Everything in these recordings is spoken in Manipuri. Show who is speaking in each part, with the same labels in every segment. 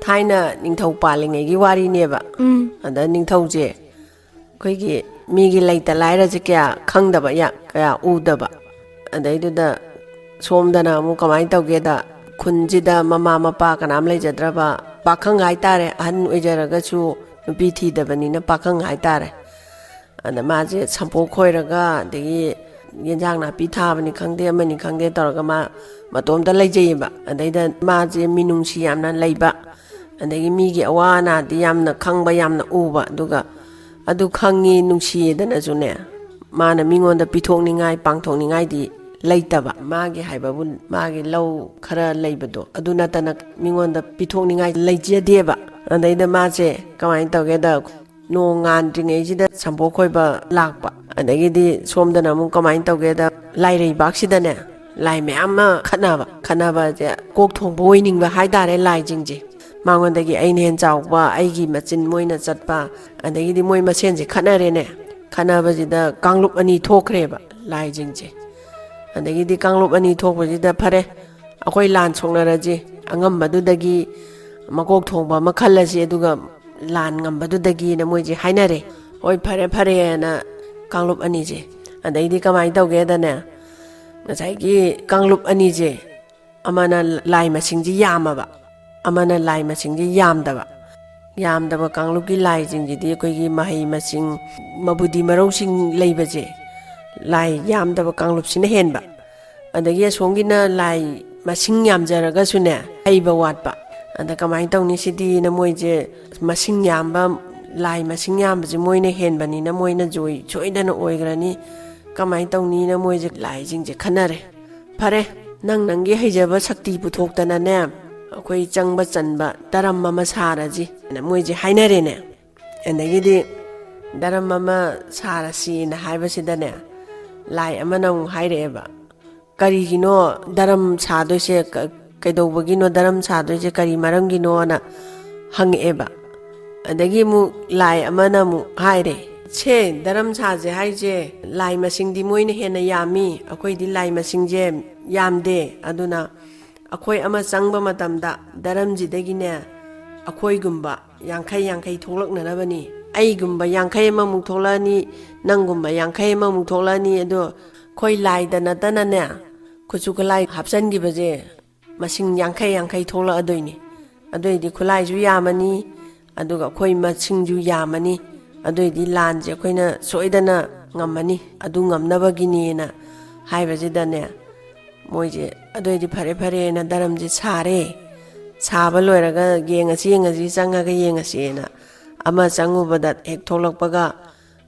Speaker 1: थाइना निंथौ पालिंगेगी वारीनेबा अदा निंथौजे अखोइगी मीगी लैता लाइराजे क्या खंगदबा या क्या उदबा अदैदुदा सोमदना अमुक कमाइन तौगेदा खुनजिदा ममा मपा कनाम लेजद्रबा पाखंग हाइतारे अहन ओइजरगसु नुपी थीदबनिना पाखंग हाइतारे अदा माजे संपो खोइरगा देगी येंजांग नापी थाबनी खंगदे अमनी खंगदे तौरगा मा मतोमदा लेजैबा अदैदा माजे मिनुंगसी यामना लैबा अदैगी मीगी अवानादि यामना खंगबा यामना उबा दुगा अदु खंगी नुंसीयेदनाजुने माना मिंगोंदा पिथोकनिंगाई पांगथोकनिंगाईदि लेतबा मागे हाइबाबु मागे लौ खरा लेबदो अदु नतना मिंगोंदा पिथोकनिंगाई लेजेदेबा अदैदा माजे कमाइन तौगेदा नोंगानद्रिङैजिदा संपो खोइबा लाकपा अदैगिदि सोमदना अमुक कमाइन तौगेदा लाइरैबाक्सिदने लाइ मयाम खनाबा जे कोक थोंबो ओइनिंगबा हाइतारे लाइजिंजे मांगोंदगी अइने हेन चावबा अइगी मचिन मोइना चटपा अदैगिदि मोइ मसेनजे खनारेने खनाबजिदा कांगलुप अनि थोखरेबा लाइजिंजे अदैगिदि कांगलुप अनि थोकबजिदा फरे अखोइ लान सोंनराजे अंगमबदुदगी मकोक थोंबा मखल्लसि अदुगा लान ngambadudagi na moije hainare oi phare na कांगलुप अनि जे अदैदि कमाइ तौगे दने ngसाइगी कांगलुप अनि जे अमना लाइ मसिंगजी यामबा अमना लाइ मसिंगजी यामदबा कांगलुप की लाइ जिंगजिदि कोइगी महै मसिंग मबुदि मरौसिंग लेबजे लाइ यामदबा कांगलुप सिना हेनबा अदगी सोंगिना लाइ मसिंग यामजरगसुने हैबा वाटबा अदा कमाइन तौनी सिदि न मोइजे मसिंग यामबा लाइ मसिंग यामबजे मोइना हेनबनिना मोइना जोइ सोइदना ओइग्रानी कमाइन तौनी न मोइजे लाइ जिंगजे खनरे फरे नंगी हैजबा शक्ति पुथोक्तनाने अखोइ चंगबा चनबा दरम ममा साराजी न मोइजे हाइनरेने अदगिदि दरम ममा सारासी न हाइबसिदने लाइ अमना हाइरेबा करिगिनो दरम सादोइसे कैदौबगिनो दरम सादोइसे करि मरमगिनो ना हंगेबा अदगी मु लाइ अमना मु हाइरे छे दरम साजे हाइजे लाइ मसिंगदि मोइना हेना यामी अखोइदि लाइ मसिंगजे यामदे अदुना अखोइ अमा चंगबा मतमदा दरमजिदगिने अखोइगुम्बा यांखै थोलकनरबनी अइगुम्बा यांखै अममु थोलानी नंगुम्बा यांखै अममु थोलानी अदो खोइ लाइदा नतनने खुचु खलाई हापसनगिबजे मसिंग यांखै थोला अदोइनी अदोइदि खुलाइजु यामनी अदुगा खोइ मसिंगजु यामनी अदोइदि लानजे खोइना सोइदना ngамमनी अदु ngамनबगिनीना हाइबजिदने मोइजे अदोइदि फरे ना दरमजे सारे साबा लोइरगा येंगसी चंगागा येंगसीना अमा चंगुबदा हेक थोलकपगा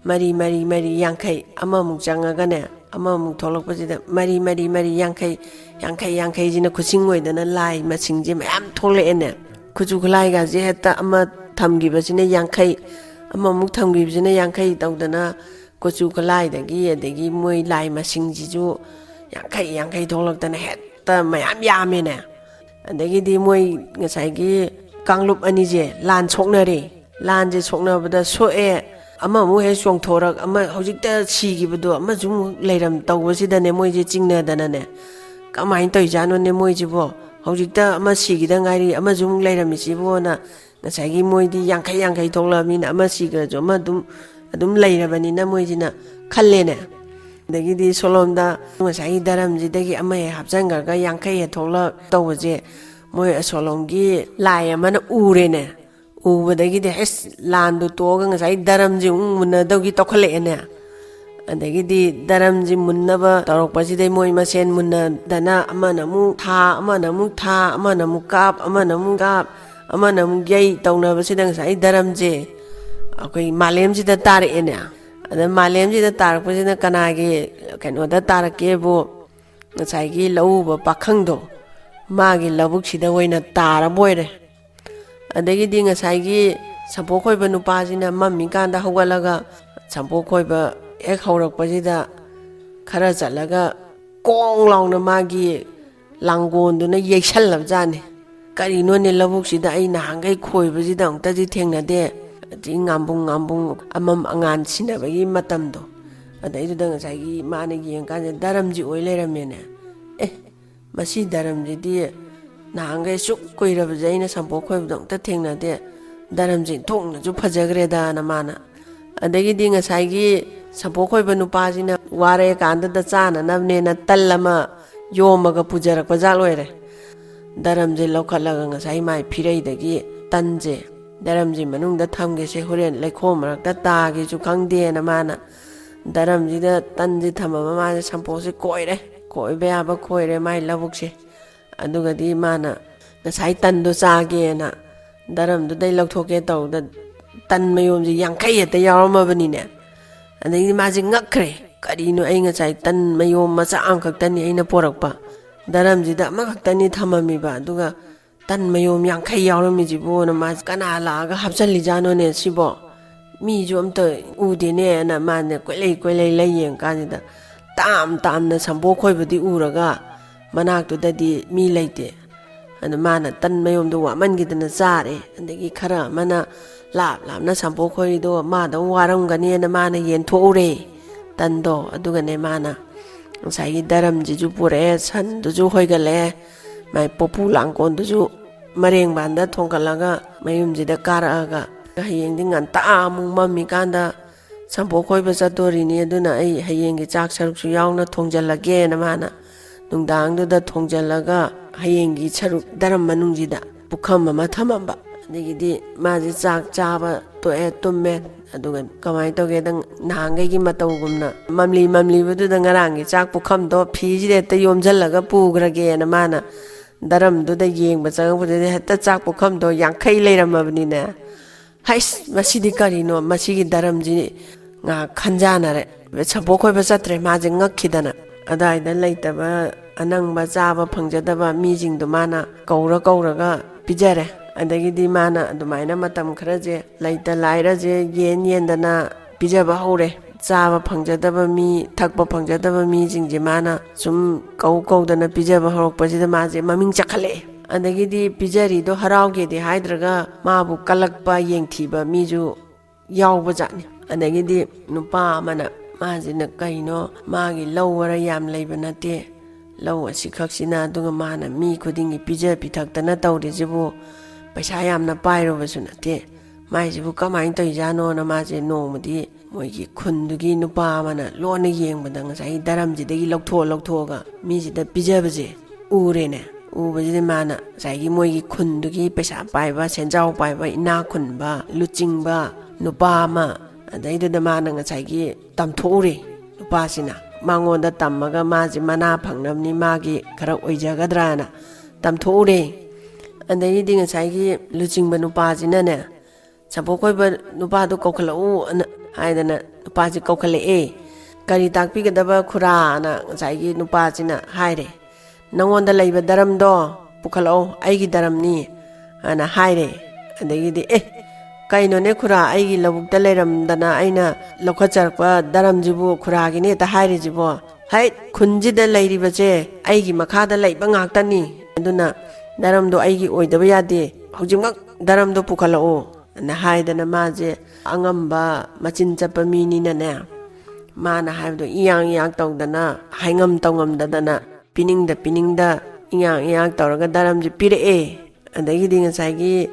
Speaker 1: मरी यांखै अमामुक चंगागाने अमामुक थोलकपजिदा मरी यांखै जिना खुसिंग ओइदना लाइ मसिंगजे मयाम थोलएने खुचु खलाइगा जे हेता अमा थमगिबसिना यांखै अमामुक थमगिबसिना यांखै तौदना खुचु खलाइदगी अदगी मोइ लाइ मसिंगजिजु यांखै थोलक्तना हेता मयाम यामेने अदगिदि मोइ ngसाइगी कांगलुप अनिजे लान सोक्नरे लानजे सोक्नबदा सोए अममु हे सोंगथोरक अमा हौजिकता सिगिबदो अमा जुम लेरम तौबसिदने मोइजे चिंगनदनने कमाइन तौइजानोने मोइजिबो हौजिकता अमा सिगिदा गाइरी अमा जुम लेरमिसिबोना ngसाइगी मोइदि यांखै थोलमिना अमा सिगरजो अमा अदुम लेरबनिना मोइजिना खल्लेने दगिदि सोलोमदा ngसाइगी दरमजिदगी अमा हे हापजंगरगा यांखै हे थोला तौबजे मोइ असोलोमगी लाइ अमना उरेने उबदगिदि हेस लानदो तोगा ngसाइ दरमजि मुन्नदगी तोखलेने अदगिदि दरमजि मुन्नबा तौरकपसिदै मोइ मसेन मुन्नदना अमनमु था अमनमु काप अमनमु यै तौनबसिदा ngसाइ दरमजे अखोइ मालेमजिदा तारेने अदा मालेमजिदा तारकपसिदा कनागे कनोदा तारकेबो ngसाइगी लौबा पाखंदो मागे लबुकसिदा ओइना तारबोइरे अदगिदि ngसाइगी संपो खोइबा नुपाजिना मम्मी कांदा हौगलगा संपो खोइबा एक हौरकपजिदा खरा चलगा कोंग लाउना मागी लांगोनदुना येसल्लबजाने करिनोने लबुकसिदा अइ नाहंगै खोइबजिदा अंतदि थेंनदे अदि ngambung amam angan sinabagi matamdo अदैदुदा ngसाइगी माने येंकाने दरमजि ओइ लेरमेने ए मसी दरमजिदि ꯅꯍꯥꯟꯈꯩ ꯁꯨꯛ ꯀꯨꯏꯔꯕꯁꯦ ꯑꯩꯅ ꯁꯝꯄꯣꯛ ꯈꯣꯏꯕꯗꯣ ꯑꯝꯇ ꯊꯦꯡꯅꯗꯦ ꯗꯔꯝꯁꯤ ꯊꯣꯡꯅꯁꯨ ꯐꯖꯈ꯭ꯔꯦꯗꯅ ꯃꯥꯅ ꯑꯗꯒꯤꯗꯤ ꯉꯁꯥꯏꯒꯤ ꯁꯝꯄꯣꯛ ꯈꯣꯏꯕ ꯅꯨꯄꯥꯁꯤꯅ ꯋꯥꯔꯦꯀꯥꯟꯗꯨꯗ ꯆꯥꯅꯅꯕꯅꯦꯅ ꯇꯜ ꯑꯃ ꯌꯣꯝꯃꯒ ꯄꯨꯖꯔꯛꯄ ꯖꯥꯠ ꯑꯣꯏꯔꯦ ꯗꯔꯝꯁꯦ ꯂꯧꯈꯠꯂꯒ ꯉꯁꯥꯏ ꯃꯥꯏ ꯐꯤꯔꯩꯗꯒꯤ ꯇꯟꯁꯦ ꯗꯔꯝꯁꯤ ꯃꯅꯨꯡꯗ ꯊꯝꯒꯦꯁꯦ ꯍꯣꯔꯦꯟ ꯂꯩꯈꯣꯝ ꯃꯔꯛꯇ ꯇꯥꯒꯦꯁꯨ ꯈꯪꯗꯦꯅ ꯃꯥꯅ ꯗꯔꯝꯁꯤꯗ ꯇꯟꯁꯤ ꯊꯝꯃꯕ ꯃꯥꯁꯦ ꯁꯝꯄꯣꯛꯁꯦ ꯀꯣꯏꯔꯦ ꯀꯣꯏꯕ ꯌꯥꯕ ꯀꯣꯏꯔꯦ ꯃꯥꯏ ꯂꯧꯕꯨꯛꯁꯦ ꯑꯗꯨꯒꯗꯤ ꯃꯥꯅ ꯉꯁꯥꯏ ꯇꯟꯗꯣ ꯆꯥꯒꯦꯅ ꯗꯔꯝꯗꯨꯗꯩ ꯂꯧꯊꯣꯛꯀꯦ ꯇꯧꯕꯗ ꯇꯟ ꯃꯌꯣꯝꯁꯦ 50 ꯍꯦꯛꯇ ꯌꯥꯎꯔꯝꯃꯕꯅꯤꯅꯦ ꯑꯗꯒꯤꯗꯤ ꯃꯥꯁꯦ ꯉꯛꯈ꯭ꯔꯦ ꯀꯔꯤꯅꯣ ꯑꯩ ꯉꯁꯥꯏ ꯇꯟ ꯃꯌꯣꯝ ꯃꯆꯥ ꯑꯃꯈꯛꯇꯅꯤ ꯑꯩꯅ ꯄꯣꯔꯛꯄ ꯗꯔꯝꯁꯤꯗ ꯑꯃꯈꯛꯇꯅꯤ ꯊꯝꯃꯝꯃꯤꯕ ꯑꯗꯨꯒ ꯇꯟ ꯃꯌꯣꯝ 50 ꯌꯥꯎꯔꯝꯃꯤꯁꯤꯕꯣꯅ ꯃꯥꯁꯦ ꯀꯅꯥ ꯂꯥꯛꯑꯒ ꯍꯥꯞꯆꯜꯂꯤꯖꯥꯠꯅꯣꯅꯦ ꯁꯤꯕꯣ ꯃꯤꯁꯨ ꯑꯝꯇ ꯎꯗꯦꯅꯦꯅ ꯃꯥꯅ ꯀꯣꯏꯂꯩ ꯂꯩ ꯌꯦꯡ ꯀꯥꯟꯁꯤꯗ ꯇꯥꯝꯅ ꯁꯝꯄꯣꯛ ꯈꯣꯏꯕꯗꯤ ꯎꯔꯒ ꯃꯅꯥꯛꯇꯨꯗꯗꯤ ꯃꯤ ꯂꯩꯇꯦ ꯑꯗ ꯃꯥꯅ ꯇꯟ ꯃꯌꯣꯝꯗꯣ ꯋꯥꯃꯟꯈꯤꯗꯅ ꯆꯥꯔꯦ ꯑꯗꯒꯤ ꯈꯔ ꯑꯃꯅ ꯂꯥꯞꯅ ꯁꯝꯄꯣꯛ ꯈꯣꯏꯔꯤꯗꯣ ꯃꯥꯗꯧ ꯋꯥꯔꯝꯒꯅꯤꯅ ꯃꯥꯅ ꯌꯦꯟꯊꯣꯛꯎꯔꯦ ꯇꯟꯗꯣ ꯑꯗꯨꯒꯅꯦ ꯃꯥꯅ ꯉꯁꯥꯏꯒꯤ ꯗꯔꯝꯁꯤꯁꯨ ꯄꯨꯔꯛꯑꯦ ꯁꯟꯗꯨꯁꯨ ꯍꯣꯏꯒꯠꯂꯛꯑꯦ ꯃꯥꯏ ꯄꯣꯄꯨ ꯂꯥꯡꯒꯣꯟꯗꯨꯁꯨ ꯃꯔꯦꯡꯕꯥꯟꯗ ꯊꯣꯡꯒꯠꯂꯒ ꯃꯌꯨꯝꯁꯤꯗ ꯀꯥꯔꯛꯑꯒ ꯍꯌꯦꯡꯗꯤ ꯉꯟꯇꯥ ꯑꯃꯨꯛ ꯃꯝꯃꯤꯀꯥꯟꯗ ꯁꯝꯄꯣꯛ ꯈꯣꯏꯕ ꯆꯠꯇꯣꯔꯤꯅꯤ ꯑꯗꯨꯅ ꯑꯩ ꯍꯌꯦꯡꯒꯤ ꯆꯥꯛ ꯁꯔꯨꯛꯁꯨ ꯌꯥꯎꯅ ꯊꯣꯡꯖꯤꯜꯂꯒꯦꯅ ꯃꯥꯅ ꯅꯨꯡꯗꯥꯡꯗꯨꯗ ꯊꯣꯡꯖꯤꯜꯂꯒ ꯍꯌꯦꯡꯒꯤ ꯁꯔꯨꯛ ꯗꯔꯝ ꯃꯅꯨꯡꯁꯤꯗ ꯄꯨꯈꯝ ꯑꯃ ꯊꯝꯃꯝꯕ ꯑꯗꯒꯤꯗꯤ ꯃꯥꯁꯦ ꯆꯥꯛ ꯆꯥꯕ ꯇꯣꯛꯑꯦ ꯇꯨꯝꯃꯦ ꯑꯗꯨꯒ ꯀꯃꯥꯏꯅ ꯇꯧꯒꯦꯗ ꯅꯍꯥꯟꯈꯩꯒꯤ ꯃꯇꯧꯒꯨꯝꯅ ꯃꯝꯂꯤꯕꯗꯨꯗ ꯉꯔꯥꯡꯒꯤ ꯆꯥꯛ ꯄꯨꯈꯝꯗꯣ ꯐꯤꯁꯤꯗ ꯍꯦꯛꯇ ꯌꯣꯝꯁꯤꯜꯂꯒ ꯄꯨꯈ꯭ꯔꯒꯦꯅ ꯃꯥꯅ ꯗꯔꯝꯗꯨꯗ ꯌꯦꯡꯕ ꯆꯪꯉꯛꯄꯗꯨꯗ ꯍꯦꯛꯇ ꯆꯥꯛ ꯄꯨꯈꯝꯗꯣ 50 ꯂꯩꯔꯝꯃꯕꯅꯤꯅꯦ ꯍꯩꯁ ꯃꯁꯤꯗꯤ ꯀꯔꯤꯅꯣ ꯃꯁꯤꯒꯤ ꯗꯔꯝꯁꯤ ꯉꯥꯏꯍꯥꯛ ꯈꯟꯖꯥꯟꯅꯔꯦ ꯁꯝꯄꯣꯛ ꯈꯣꯏꯕ ꯆꯠꯇ꯭ꯔꯦ ꯃꯥꯁꯦ ꯉꯛꯈꯤꯗꯅ ꯑꯗꯥꯏꯗ ꯂꯩꯇꯕ ꯑꯅꯪꯕ ꯆꯥꯕ ꯐꯪꯖꯗꯕ ꯃꯤꯁꯤꯡꯗꯣ ꯃꯥꯅ ꯀꯧꯔꯒ ꯄꯤꯖꯔꯦ ꯑꯗꯒꯤꯗꯤ ꯃꯥꯅ ꯑꯗꯨꯃꯥꯏꯅ ꯃꯇꯝ ꯈꯔꯁꯦ ꯂꯩꯇ ꯂꯥꯏꯔꯁꯦ ꯌꯦꯟꯗꯅ ꯄꯤꯖꯕ ꯍꯧꯔꯦ ꯆꯥꯕ ꯐꯪꯖꯗꯕ ꯃꯤ ꯊꯛꯄ ꯐꯪꯖꯗꯕ ꯃꯤꯁꯤꯡꯁꯦ ꯃꯥꯅ ꯁꯨꯝ ꯀꯧꯗꯅ ꯄꯤꯖꯕ ꯍꯧꯔꯛꯄꯁꯤꯗ ꯃꯥꯁꯦ ꯃꯃꯤꯡ ꯆꯠꯈꯠꯂꯛꯑꯦ ꯑꯗꯒꯤꯗꯤ ꯄꯤꯖꯔꯤꯗꯣ ꯍꯔꯥꯎꯒꯦꯗꯤ ꯍꯥꯏꯗ꯭ꯔꯒ ꯃꯥꯕꯨ ꯀꯜꯂꯛꯄ ꯌꯦꯡꯊꯤꯕ ꯃꯤꯁꯨ ꯌꯥꯎꯕꯖꯥꯠꯅꯤ ꯑꯗꯒꯤꯗꯤ ꯅꯨꯄꯥ ꯑꯃꯅ ꯃꯥꯁꯤꯅ ꯀꯩꯅꯣ ꯃꯥꯒꯤ ꯂꯧ ꯋꯥꯔ ꯌꯥꯝ ꯂꯩꯕ ꯅꯠꯇꯦ ꯂꯧ ꯑꯁꯤꯈꯛꯁꯤꯅ ꯑꯗꯨꯒ ꯃꯥꯅ ꯃꯤ ꯈꯨꯗꯤꯡꯒꯤ ꯄꯤꯖ ꯄꯤꯊꯛꯇꯅ ꯇꯧꯔꯤꯁꯤꯕꯨ ꯄꯩꯁా ꯌꯥꯝꯅ ꯄꯥꯏꯔꯨꯕꯁꯨ ꯅꯠꯇꯦ ꯃꯥꯏꯁꯤꯕꯨ ꯀꯃꯥꯏꯅ ꯇꯧꯔꯤꯖꯥꯠꯅꯣꯅ ꯃꯥꯁꯦ ꯅꯣꯡꯃꯗꯤ ꯃꯣꯏꯒꯤ ꯈꯨꯟꯗꯨꯒꯤ ꯅꯨꯄꯥ ꯑꯃꯅ ꯂꯣꯟꯅ ꯌꯦꯡꯕꯗ ꯉꯁꯥꯏ ꯗꯔꯝꯁꯤꯗꯒꯤ ꯂꯧꯊꯣꯛꯑꯒ ꯃꯤꯁꯤꯗ ꯄꯤꯖꯕꯁꯦ ꯎꯔꯦꯅꯦ ꯎꯕꯁꯤꯗ ꯃꯥꯅ ꯉꯁꯥꯏꯒꯤ ꯃꯣꯏꯒꯤ ꯈꯨꯟꯗꯨꯒꯤ ꯄꯩꯁా ꯄꯥꯏꯕ ꯁꯦꯟꯖꯥꯎ ꯄꯥꯏꯕ ꯏꯅꯥꯛ ꯈꯨꯟꯕ ꯂꯨꯆꯤꯡꯕ ꯅꯨꯄꯥ ꯑꯃ ꯑꯗꯩꯗꯨꯗ ꯃꯥꯅ ꯉꯁꯥꯏꯒꯤ ꯇꯝꯊꯣꯛꯎꯔꯦ ꯅꯨꯄꯥꯁꯤꯅ ꯃꯉꯣꯟꯗ ꯇꯝꯃꯒ ꯃꯥꯁꯦ ꯃꯅꯥ ꯐꯪꯅꯕꯅꯤ ꯃꯥꯒꯤ ꯈꯔ ꯑꯣꯏꯖꯒꯗ꯭ꯔꯥꯅ ꯇꯝꯊꯣꯛꯎꯔꯦ ꯑꯗꯩꯗꯤ ꯉꯁꯥꯏꯒꯤ ꯂꯨꯆꯤꯡꯕ ꯅꯨꯄꯥꯁꯤꯅꯅꯦ ꯁꯝꯄꯣꯛ ꯈꯣꯏꯕ ꯅꯨꯄꯥꯗꯣ ꯀꯧꯈꯠꯂꯛꯎ ꯍꯥꯏꯗꯅ ꯅꯨꯄꯥꯁꯤ ꯀꯧꯈꯠꯂꯛꯑꯦ ꯀꯔꯤ ꯇꯥꯛꯄꯤꯒꯗꯕ ꯈꯨꯔꯥꯅ ꯉꯁꯥꯏꯒꯤ ꯅꯨꯄꯥꯁꯤꯅ ꯍꯥꯏꯔꯦ ꯅꯉꯣꯟꯗ ꯂꯩꯕ ꯗꯔꯝꯗꯣ ꯄꯨꯈꯠꯂꯛꯑꯣ ꯑꯩꯒꯤ ꯗꯔꯝꯅꯤ ꯍꯥꯏꯅ ꯍꯥꯏꯔꯦ ꯑꯗꯒꯤꯗꯤ ꯀꯩꯅꯣꯅꯦ ꯈꯨꯔꯥ ꯑꯩꯒꯤ ꯂꯧꯕꯨꯛꯇ ꯂꯩꯔꯝꯗꯅ ꯑꯩꯅ ꯂꯧꯈꯠꯆꯔꯛꯄ ꯗꯔꯝꯁꯤꯕꯨ ꯈꯨꯔꯥꯒꯤꯅꯤ ꯍꯦꯛꯇ ꯍꯥꯏꯔꯤꯁꯤꯕꯣ ꯍꯩ ꯈꯨꯟꯁꯤꯗ ꯂꯩꯔꯤꯕꯁꯦ ꯑꯩꯒꯤ ꯃꯈꯥꯗ ꯂꯩꯕ ꯉꯥꯛꯇꯅꯤ ꯑꯗꯨꯅ ꯗꯔꯝꯗꯣ ꯑꯩꯒꯤ ꯑꯣꯏꯗꯕ ꯌꯥꯗꯦ ꯍꯧꯖꯤꯛꯃꯛ ꯗꯔꯝꯗꯣ ꯄꯨꯈꯠꯂꯛꯑꯣ ꯑꯅ ꯍꯥꯏꯗꯅ ꯃꯥꯁꯦ ꯑꯉꯝꯕ ꯃꯆꯤꯟ ꯆꯠꯄ ꯃꯤꯅꯤꯅꯅꯦ ꯃꯥꯅ ꯍꯥꯏꯕꯗꯣ ꯏꯌꯥꯡ ꯇꯧꯗꯅ ꯍꯥꯏꯉꯝ ꯇꯧꯉꯝꯗꯗꯅ ꯄꯤꯅꯤꯡꯗ ꯏꯌꯥꯡ ꯇꯧꯔꯒ ꯗꯔꯝꯁꯦ ꯄꯤꯔꯛꯑꯦ ꯑꯗꯒꯤꯗꯤ ꯉꯁꯥꯏꯒꯤ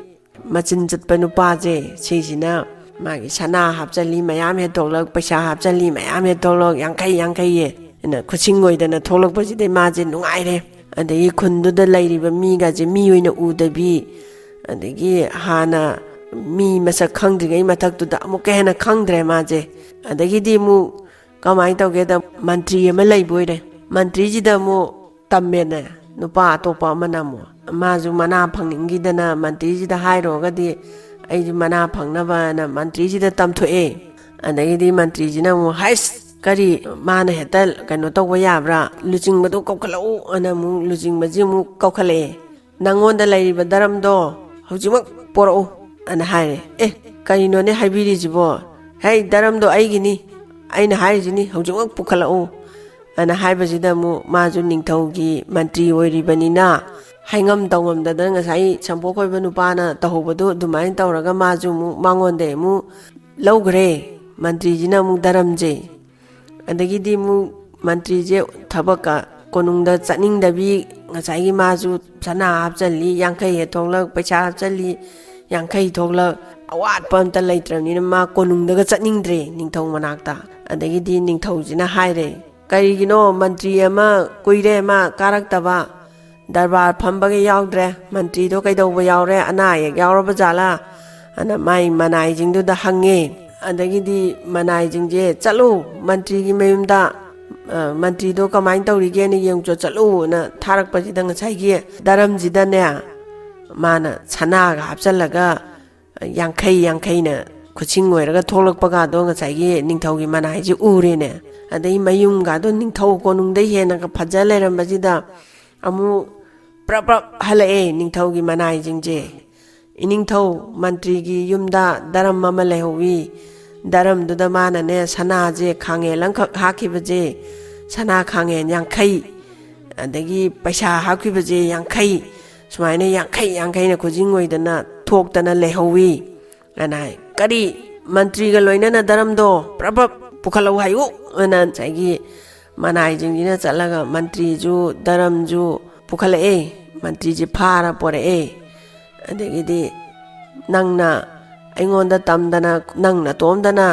Speaker 1: ꯃꯆꯤꯟ ꯆꯠꯄ ꯅꯨꯄꯥꯁꯦ ꯁꯤꯁꯤꯅ ꯃꯥꯒꯤ ꯁꯅꯥ ꯍꯥꯞꯆꯜꯂꯤ ꯃꯌꯥꯝ ꯍꯦꯛ ꯊꯣꯛꯂꯛ ꯄꯩꯁꯥ ꯍꯥꯞꯆꯜꯂꯤ ꯃꯌꯥꯝ ꯍꯦꯛ ꯊꯣꯛꯂꯛ 50 ꯑꯅ ꯈꯨꯠꯁꯤꯡ ꯑꯣꯏꯗꯅ ꯊꯣꯛꯂꯛꯄꯁꯤꯗꯩ ꯃꯥꯁꯦ ꯅꯨꯡꯉꯥꯏꯔꯦ ꯑꯗꯒꯤ ꯈꯨꯟꯗꯨꯗ ꯂꯩꯔꯤꯕ ꯃꯤꯒꯁꯦ ꯃꯤ ꯑꯣꯏꯅ ꯎꯗꯕꯤ ꯑꯗꯒꯤ ꯍꯥꯟꯅ ꯃꯤ ꯃꯁꯛ ꯈꯪꯗ꯭ꯔꯤꯉꯩ ꯃꯊꯛꯇꯨꯗ ꯑꯃꯨꯛꯀ ꯍꯦꯟꯅ ꯈꯪꯗ꯭ꯔꯦ ꯃꯥꯁꯦ ꯑꯗꯒꯤꯗꯤ ꯑꯃꯨꯛ ꯀꯃꯥꯏꯅ ꯇꯧꯒꯦꯗ ꯃꯟꯇ꯭ꯔꯤ ꯑꯃ ꯂꯩꯕ ꯑꯣꯏꯔꯦ ꯃꯟꯇ꯭ꯔꯤꯁꯤꯗ ꯑꯃꯨꯛ ꯇꯝꯃꯦꯅꯦ ꯅꯨꯄꯥ ꯑꯇꯣꯞꯄ ꯑꯃꯅ ꯑꯃꯨꯛ ꯃꯥꯁꯨ ꯃꯅꯥ ꯐꯪꯅꯤꯡꯈꯤꯗꯅ ꯃꯟꯇ꯭ꯔꯤꯁꯤꯗ ꯍꯥꯏꯔꯨꯔꯒꯗꯤ ꯑꯩꯁꯨ ꯃꯅꯥ ꯐꯪꯅꯕꯅ ꯃꯟꯇ꯭ꯔꯤꯁꯤꯗ ꯇꯝꯊꯣꯛꯑꯦ ꯑꯗꯒꯤꯗꯤ ꯃꯟꯇ꯭ꯔꯤꯁꯤꯅ ꯑꯃꯨꯛ ꯍꯥꯏꯁ ꯀꯔꯤ ꯃꯥꯅ ꯍꯦꯛꯇ ꯀꯩꯅꯣ ꯇꯧꯕ ꯌꯥꯕ꯭ꯔꯥ ꯂꯨꯆꯤꯡꯕꯗꯣ ꯀꯧꯈꯠꯂꯛꯎ ꯑꯅ ꯑꯃꯨꯛ ꯂꯨꯆꯤꯡꯕꯁꯤ ꯑꯃꯨꯛ ꯀꯧꯈꯠꯂꯛꯑꯦ ꯅꯪꯉꯣꯟꯗ ꯂꯩꯔꯤꯕ ꯗꯔꯝꯗꯣ ꯍꯧꯖꯤꯛꯃꯛ ꯄꯣꯔꯛꯎ ꯑꯅ ꯍꯥꯏꯔꯦ ꯀꯔꯤꯅꯣꯅꯦ ꯍꯥꯏꯕꯤꯔꯤꯁꯤꯕꯣ ꯍꯩ ꯗꯔꯝꯗꯣ ꯑꯩꯒꯤꯅꯤ ꯑꯩꯅ ꯍꯥꯏꯔꯤꯁꯤꯅꯤ ꯍꯧꯖꯤꯛꯃꯛ ꯄꯨꯈꯠꯂꯛꯎ ꯑꯅ ꯍꯥꯏꯕꯁꯤꯗ ꯑꯃꯨꯛ ꯃꯥꯁꯨ ꯅꯤꯡꯊꯧꯒꯤ ꯃꯟꯇ꯭ꯔꯤ ꯑꯣꯏꯔꯤꯕꯅꯤꯅ ꯍꯥꯏꯉꯝ ꯇꯧꯉꯝꯗꯗꯅ ꯉꯁꯥꯏ ꯁꯝꯄꯣꯛ ꯈꯣꯏꯕ ꯅꯨꯄꯥꯅ ꯇꯧꯍꯧꯕꯗꯨ ꯑꯗꯨꯃꯥꯏꯅ ꯇꯧꯔꯒ ꯃꯥꯁꯨ ꯑꯃꯨꯛ ꯃꯉꯣꯟꯗ ꯑꯃꯨꯛ ꯂꯧꯈ꯭ꯔꯦ ꯃꯟꯇ꯭ꯔꯤꯁꯤꯅ ꯑꯃꯨꯛ ꯗꯔꯝꯁꯦ ꯑꯗꯒꯤꯗꯤ ꯑꯃꯨꯛ ꯃꯟꯇ꯭ꯔꯤꯁꯦ ꯊꯕꯛꯀ ꯀꯣꯅꯨꯡꯗ ꯆꯠꯅꯤꯡꯗꯕꯤ ngachai gi ma ju sana hapchali yankai he tholak paisa hapchali yankai tholak awat pam ta leitrani ma konung daga chatningdre ningthau manakta adagi di ningthau jina haire karigino mantri ama koire ma karak taba darbar phambage yaudre mantri do kaidauba yaure ana ye yauraba jala ana mai manai jingdu da hange adagi di manai jingje chalu mantri gi mayumda mantri do kamai tawrige ni yengcho chalu na tharak paji da ngachai gi daram jida ne mana chana ga hapchalaga yankai na kuching oiraga tholakpaga do ngachai gi ningthau gi manai ji ure ne adai mayum ga do ningthau konung dai he na ka phaja leram baji da amu prap halae ningthau gi manai jingje iningthau mantri gi yumda daram mama lehowi daram du da mana ne sana je khange langkhak hakibaje sana khange yankai adagi paisa hakibaje yankai sumaina yankai na kuching oidana thokdana lehowi anai kari mantri ga loina na daram do prap pukhalau hayu ana chaigi manai jingina chalaga mantri ju daram ju pukhalae mantri ji phara pore adagi di nangna aingonda tamdana nangna tomdana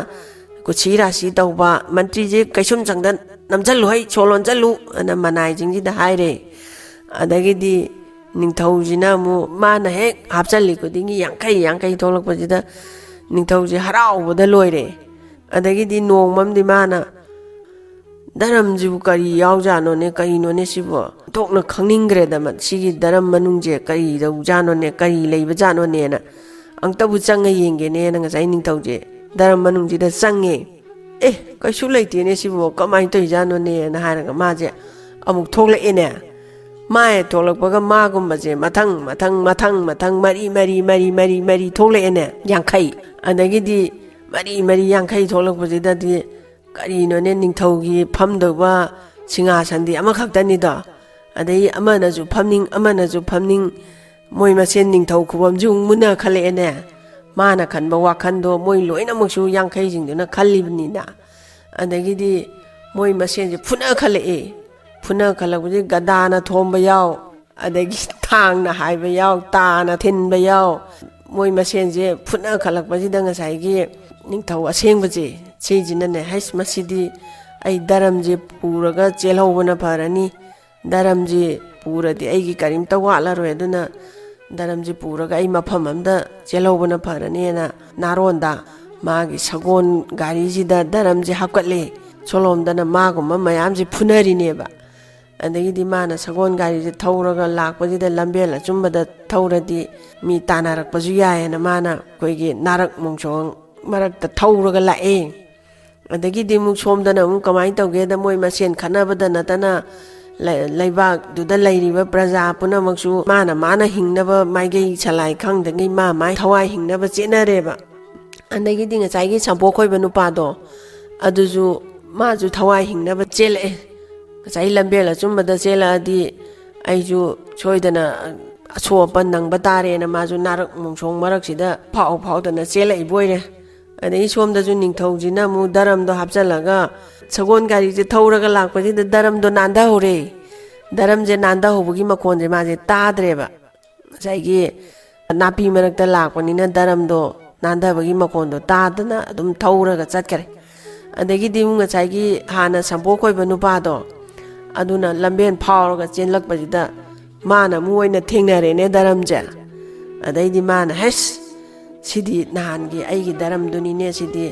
Speaker 1: kuchira si tauba mantri ji kaisum changdan namjalu hai cholon jalu ana manai jingji da haire adagi di ningthau jina mu mana hek hapchali ko dingi yankai tholak pajida ningthau ji harau boda loire adagi di nongmam di mana daram ji kari yauja no ne kai no ne sibo tokna khangningre da man sigi daram manungje kai dau jano ne kai leiba jano ne na angtabu changa yenge ne na ngai ningthau je daram manungji da change kai su leite ne sibo kamai toi jano ne na haraga ma je amuk thokla ene mai tholakpaga ma gumba je mathang mari thokla ene yankai adagi di mari yankai tholakpa je da di kari no ne ningthau gi phamdoba singa sandi ama khaktani da adai amana ju phamning moi masen ningthau khubam jung muna khale ene mana khanba wakhan do moi loina muksu yankai jingduna khallibni na adagi di moi masen je phuna khalabuji gadana thomba yaw adagi thang na haiba yaw ta na thinba yaw moi masen je phuna khalakpaji da ngasai gi ningthau asengba je chejina ne hais masidi ai daram je puraga chelhobana pharani daram je puradi ai gi karim tawala ro eduna daram je puraga ai mafam amda chelhobana pharani na naronda magi sagon gari ji da daram je hakatle cholomda na maguma mayam je phunari neba adagi di mana sagon gari je thauraga lakpaji da lambela chumbada thauradi mi tanarak paju yae na mana koigi narak mongchong marak ta thauraga lae adagi di muk somdana muk kamai tawge da moi masen khanabada natana laibak du da lairiba praja puna maksu mana hingnaba maigei chalai khangdangi ma mai thawai hingnaba chenareba adagi di ngachai gi champo khoiba nupa do aduju ma ju thawai hingnaba chele ngachai lambela chumbada chela di aiju choidana achopa nangba tare na ma ju narak mongchong marak sida phau dana chela iboire adai somda ju ningthau jina mu daram do hapchalaga sagon gari je thauraga lakpaji da daram do nanda hore daram je nanda hobugi makon je ma je tadreba saigi napi marakta lakpani na daram do nanda bagi makon do tadana adum thauraga chatkare adagi dimu saigi hana sampo khoiba nupa do aduna lamben phauraga chenlakpaji da mana mu oina thengnare ne daram je adai di mana has sidi nahangi aigi daram duni ne sidi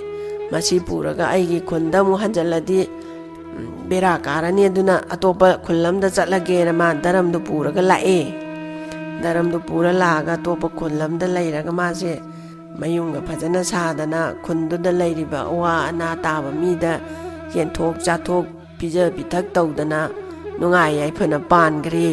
Speaker 1: masi puraga aigi khunda mu hanjaladi bera karani aduna atopa khullamda chatlage na ma daram du puraga lae daram du pura laga topa khullamda leiraga ma se mayunga phajana sadana khundu da leiriba wa ana taba mi da yenthok chathok pija bithak tawdana nungai ai phana pan gre